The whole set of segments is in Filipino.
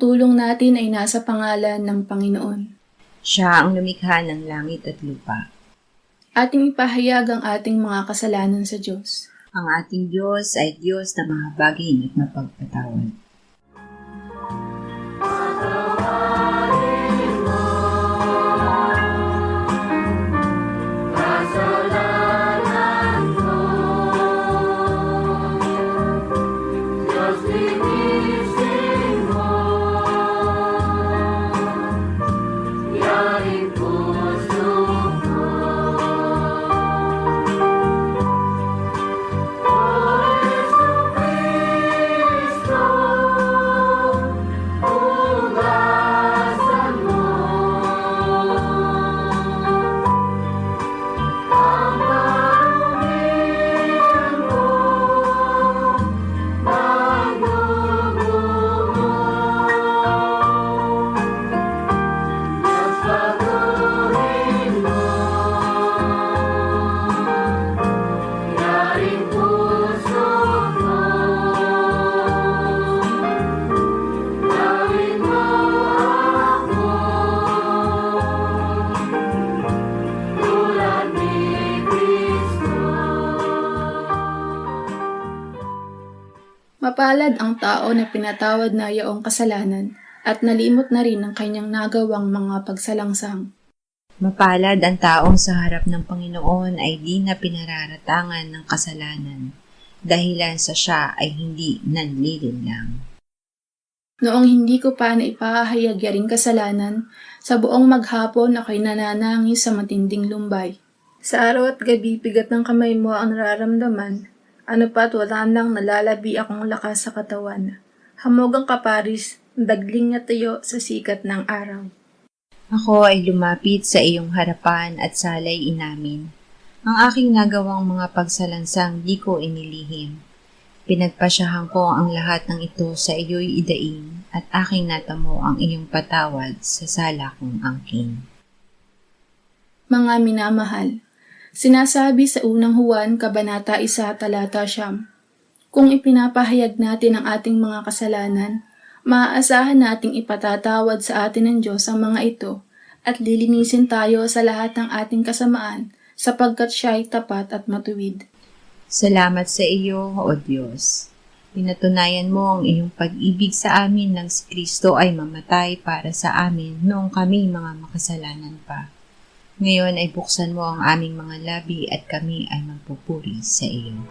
tulong natin ay nasa pangalan ng Panginoon. Siya ang lumikha ng langit at lupa. Ating ipahayag ang ating mga kasalanan sa Diyos. Ang ating Diyos ay Diyos na mahabagin at mapagpatawad. Mapalad ang tao na pinatawad na yaong kasalanan at nalimot na rin ang kanyang nagawang mga pagsalangsang. Mapalad ang taong sa harap ng Panginoon ay di na pinararatangan ng kasalanan, dahilan sa siya ay hindi nanlilinlang. Noong hindi ko pa naipahayag yaring kasalanan, sa buong maghapon ako'y nananangis sa matinding lumbay. Sa araw at gabi, bigat ng kamay mo ang nararamdaman. Ano pa't wala nang nalalabi akong lakas sa katawan. Hamog ang kaparis, dagling na tayo sa sikat ng araw. Ako ay lumapit sa iyong harapan at salay inamin. Ang aking nagawang mga pagsalansang di ko inilihim. Pinagpasyahan ko ang lahat ng ito sa iyo'y idaing at aking natamo ang iyong patawad sa sala kong angkin. Mga minamahal, sinasabi sa unang Juan, Kabanata 1, Talata 9, kung ipinapahayag natin ang ating mga kasalanan, maaasahan nating ipatatawad sa atin ng Diyos ang mga ito at lilinisin tayo sa lahat ng ating kasamaan sapagkat siya ay tapat at matuwid. Salamat sa iyo, O Diyos. Pinatunayan mo ang iyong pag-ibig sa amin nang si Kristo ay mamatay para sa amin noong kami mga makasalanan pa. Ngayon ay buksan mo ang aming mga labi at kami ay magpupuri sa iyo.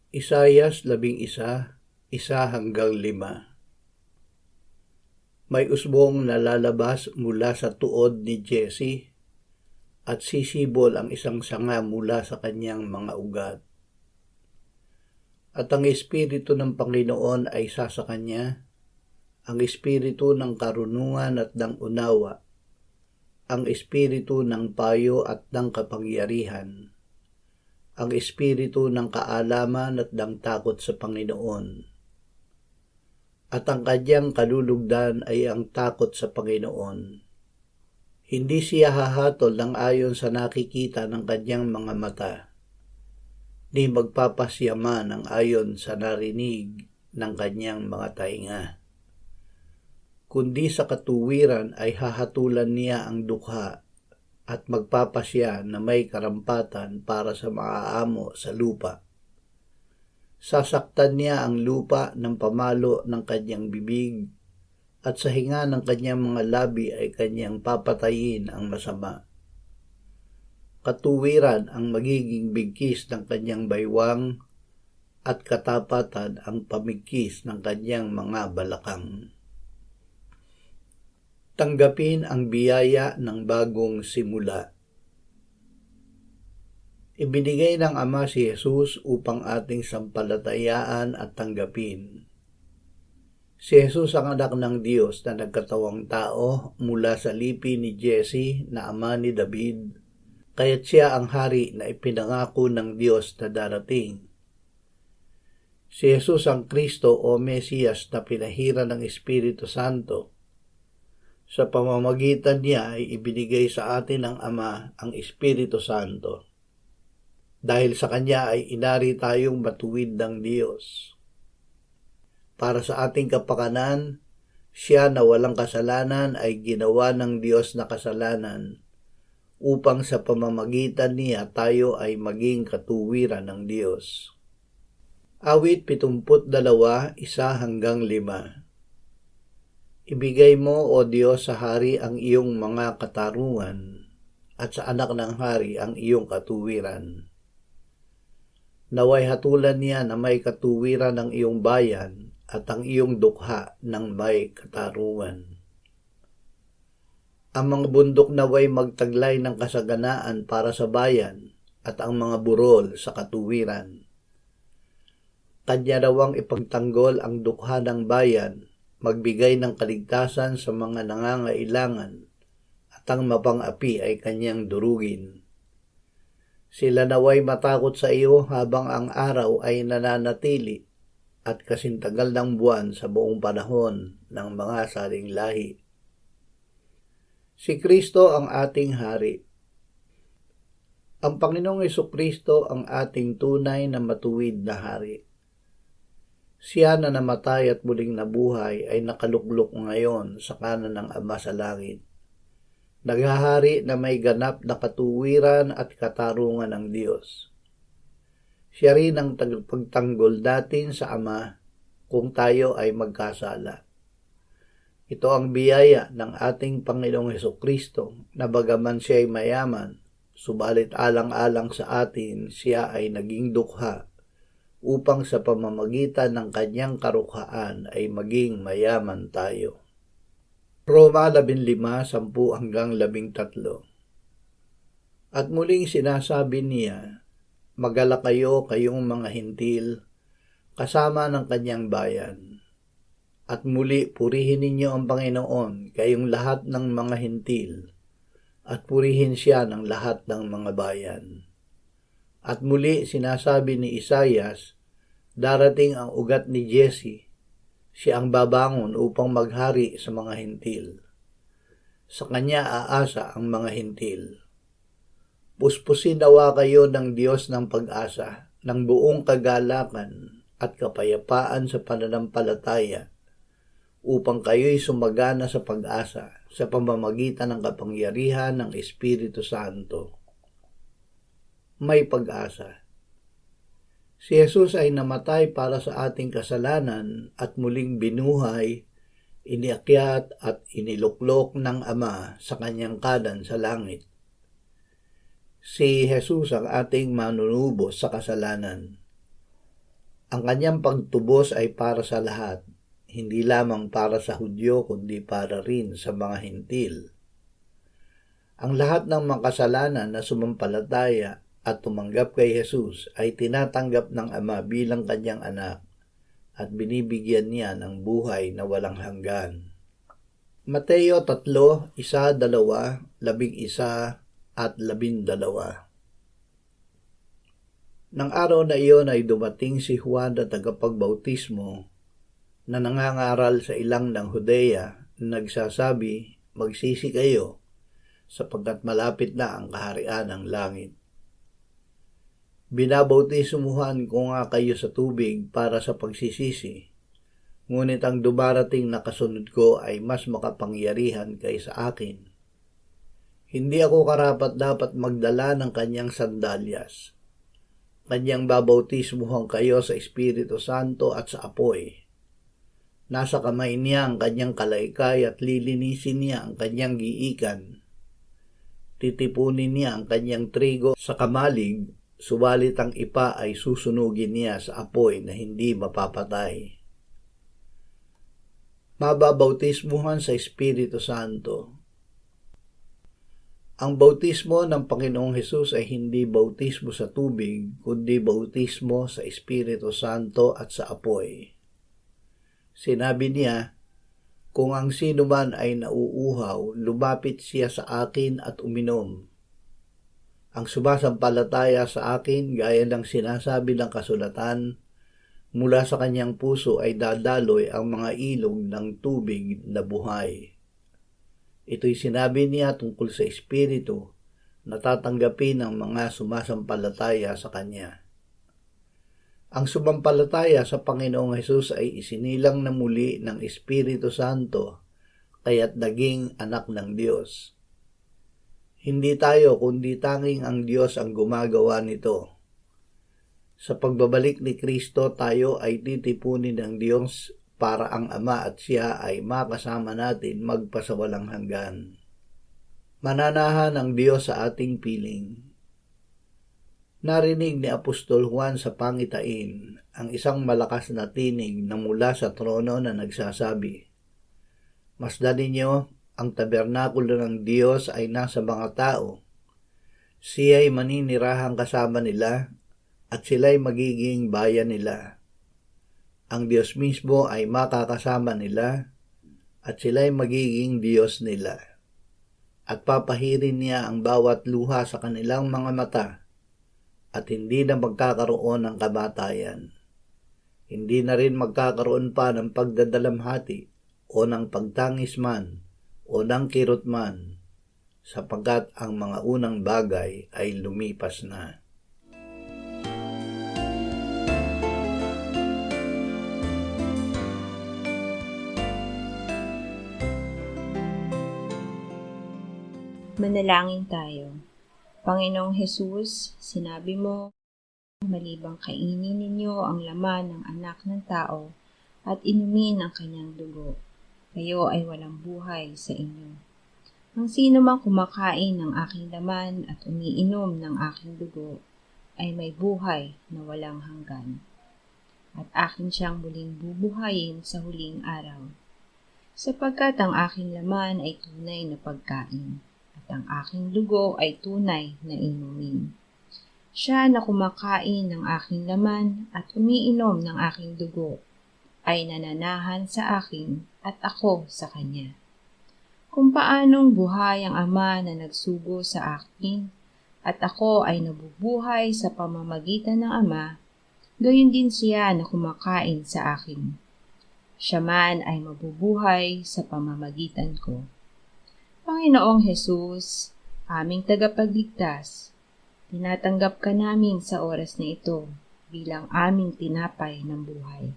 Isayas 11:1-5. May usbong na lalabas mula sa tuod ni Jesse at sisibol ang isang sanga mula sa kanyang mga ugat. At ang Espiritu ng Panginoon ay isa sa kanya, ang Espiritu ng karunungan at ng unawa, ang Espiritu ng payo at ng kapangyarihan, ang Espiritu ng kaalaman at ng takot sa Panginoon. At ang kanyang kalulugdan ay ang takot sa Panginoon. Hindi siya hahatol ng ayon sa nakikita ng kanyang mga mata, ni magpapasyaman ng ayon sa narinig ng kanyang mga tainga. Kundi sa katuwiran ay hahatulan niya ang dukha at magpapasya na may karampatan para sa maaamo sa lupa. Sasaktan niya ang lupa ng pamalo ng kanyang bibig at sa hinga ng kanyang mga labi ay kanyang papatayin ang masama. Katuwiran ang magiging bigkis ng kanyang baywang at katapatan ang pamigkis ng kanyang mga balakang. Tanggapin ang biyaya ng bagong simula. Ibinigay ng Ama si Jesus upang ating sampalatayaan at tanggapin. Si Jesus ang anak ng Diyos na nagkatawang tao mula sa lipi ni Jesse na ama ni David, kaya't siya ang hari na ipinangako ng Diyos na darating. Si Jesus ang Kristo o Mesiyas na pinahira ng Espiritu Santo. Sa pamamagitan niya ay ibinigay sa atin ng Ama ang Espiritu Santo. Dahil sa Kanya ay inari tayong matuwid ng Diyos. Para sa ating kapakanan, siya na walang kasalanan ay ginawa ng Diyos na kasalanan, upang sa pamamagitan niya tayo ay maging katuwiran ng Diyos. Awit 72, 1-5. Ibigay mo, O Diyos, sa hari ang iyong mga katarungan, at sa anak ng hari ang iyong katuwiran. Naway hatulan niya na may katuwiran ng iyong bayan at ang iyong dukha ng may katarungan. Ang mga bundok naway magtaglay ng kasaganaan para sa bayan at ang mga burol sa katuwiran. Kanya dawang ipagtanggol ang dukha ng bayan, magbigay ng kaligtasan sa mga nangangailangan at ang mapang-api ay kanyang durugin. Sila naway matakot sa iyo habang ang araw ay nananatili at kasintagal ng buwan sa buong panahon ng mga saling lahi. Si Kristo ang ating hari. Ang Panginoong Hesukristo ang ating tunay na matuwid na hari. Siya na namatay at muling nabuhay ay nakaluklok ngayon sa kanan ng Ama sa langit. Naghahari na may ganap na katuwiran at katarungan ng Diyos. Siya rin ang pagtanggol natin sa Ama kung tayo ay magkasala. Ito ang biyaya ng ating Panginoong Hesukristo na bagaman siya ay mayaman, subalit alang-alang sa atin siya ay naging dukha upang sa pamamagitan ng kanyang karukhaan ay maging mayaman tayo. Roma 15:10-13. At muling sinasabi niya, magala kayo kayong mga hintil, kasama ng kanyang bayan. At muli purihin ninyo ang Panginoon, kayong lahat ng mga hintil, at purihin siya ng lahat ng mga bayan. At muli sinasabi ni Isayas, darating ang ugat ni Jesse, siya ang babangon upang maghari sa mga hintil. Sa kanya aasa ang mga hintil. Puspusin nawa kayo ng Diyos ng pag-asa, ng buong kagalakan at kapayapaan sa pananampalataya, upang kayo'y sumagana sa pag-asa sa pamamagitan ng kapangyarihan ng Espiritu Santo. May pag-asa. Si Jesus ay namatay para sa ating kasalanan at muling binuhay, iniakyat at iniluklok ng Ama sa kanyang kanan sa langit. Si Jesus ang ating manunubos sa kasalanan. Ang kanyang pagtubos ay para sa lahat, hindi lamang para sa Hudyo kundi para rin sa mga Hintil. Ang lahat ng makasalanan na sumampalataya at tumanggap kay Jesus ay tinatanggap ng Ama bilang kanyang anak at binibigyan niya ng buhay na walang hanggan. Mateo 3, 1, 2, 11 at 12. Nang araw na iyon ay dumating si Juan na tagapagbautismo na nangangaral sa ilang ng Judea, nagsasabi, "Magsisi kayo, sapagkat malapit na ang kaharian ng langit." Binabautismuhan ko nga kayo sa tubig para sa pagsisisi, ngunit ang dumarating na kasunod ko ay mas makapangyarihan kaysa akin. Hindi ako karapat-dapat magdala ng kanyang sandalyas. Kanyang babautismuhan kayo sa Espiritu Santo at sa apoy. Nasa kamay niya ang kanyang kalaykay at lilinisin niya ang kanyang giikan. Titipunin niya ang kanyang trigo sa kamalig, subalit ang ipa ay susunugin niya sa apoy na hindi mapapatay. Mababautismuhan sa Espiritu Santo. Ang bautismo ng Panginoong Hesus ay hindi bautismo sa tubig, kundi bautismo sa Espiritu Santo at sa apoy. Sinabi niya, "Kung ang sino man ay nauuhaw, lumapit siya sa akin at uminom. Ang sumasampalataya sa akin, gaya ng sinasabi ng kasulatan, mula sa kanyang puso ay dadaloy ang mga ilog ng tubig na buhay." Ito'y sinabi niya tungkol sa Espiritu na tatanggapin ng mga sumasampalataya sa Kanya. Ang sumampalataya sa Panginoong Hesus ay isinilang na muli ng Espiritu Santo, kaya't naging anak ng Diyos. Hindi tayo kundi tanging ang Diyos ang gumagawa nito. Sa pagbabalik ni Kristo, tayo ay titipunin ng Diyos para ang Ama at Siya ay makasama natin magpasawalang hanggan. Mananahan ang Diyos sa ating piling. Narinig ni Apostol Juan sa pangitain ang isang malakas na tinig na mula sa trono na nagsasabi, "Masdan ninyo, ang tabernakulo ng Diyos ay nasa mga tao. Siya'y maninirahang kasama nila at sila'y magiging bayan nila. Ang Diyos mismo ay makakasama nila at sila'y magiging Diyos nila. At papahirin niya ang bawat luha sa kanilang mga mata at hindi na magkakaroon ng kamatayan. Hindi na rin magkakaroon pa ng pagdadalamhati o ng pagtangis man o ng kirot man, sapagkat ang mga unang bagay ay lumipas na." Manalangin tayo. Panginoong Hesus, sinabi mo, malibang kainin ninyo ang laman ng anak ng tao at inumin ang kanyang dugo, kayo ay walang buhay sa inyo. Ang sino mang kumakain ng aking laman at umiinom ng aking dugo ay may buhay na walang hanggan, at akin siyang muling bubuhayin sa huling araw. Sapagkat ang aking laman ay tunay na pagkain, ang aking dugo ay tunay na inumin. Siya na kumakain ng aking laman at umiinom ng aking dugo ay nananahan sa akin at ako sa kanya. Kung paanong buhay ang Ama na nagsugo sa akin at ako ay nabubuhay sa pamamagitan ng Ama, gayon din siya na kumakain sa akin. Siya man ay mabubuhay sa pamamagitan ko. Panginoong Hesus, aming tagapagligtas, tinatanggap ka namin sa oras na ito bilang aming tinapay ng buhay.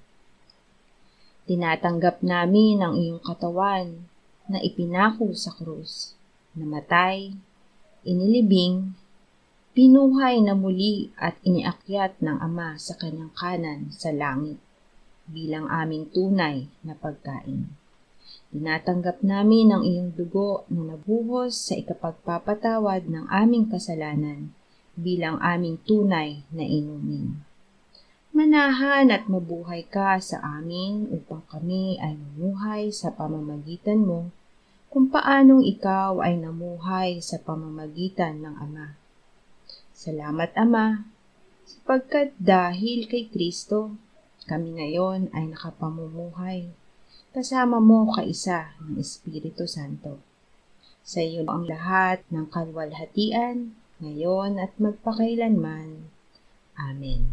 Tinatanggap namin ang iyong katawan na ipinako sa krus, namatay, inilibing, pinuhay na muli at iniakyat ng Ama sa kanyang kanan sa langit bilang aming tunay na pagkain. Tinatanggap namin ang iyong dugo na nabuhos sa ikapagpapatawad ng aming kasalanan bilang aming tunay na inumin. Manahan at mabuhay ka sa amin upang kami ay mamuhay sa pamamagitan mo, kung paanong ikaw ay namuhay sa pamamagitan ng Ama. Salamat, Ama, sapagkat dahil kay Kristo, kami ngayon ay nakapamumuhay, kasama mo kaisa ng Espiritu Santo. Sa iyo ang lahat ng kaluwalhatian, ngayon at magpakailanman. Amen.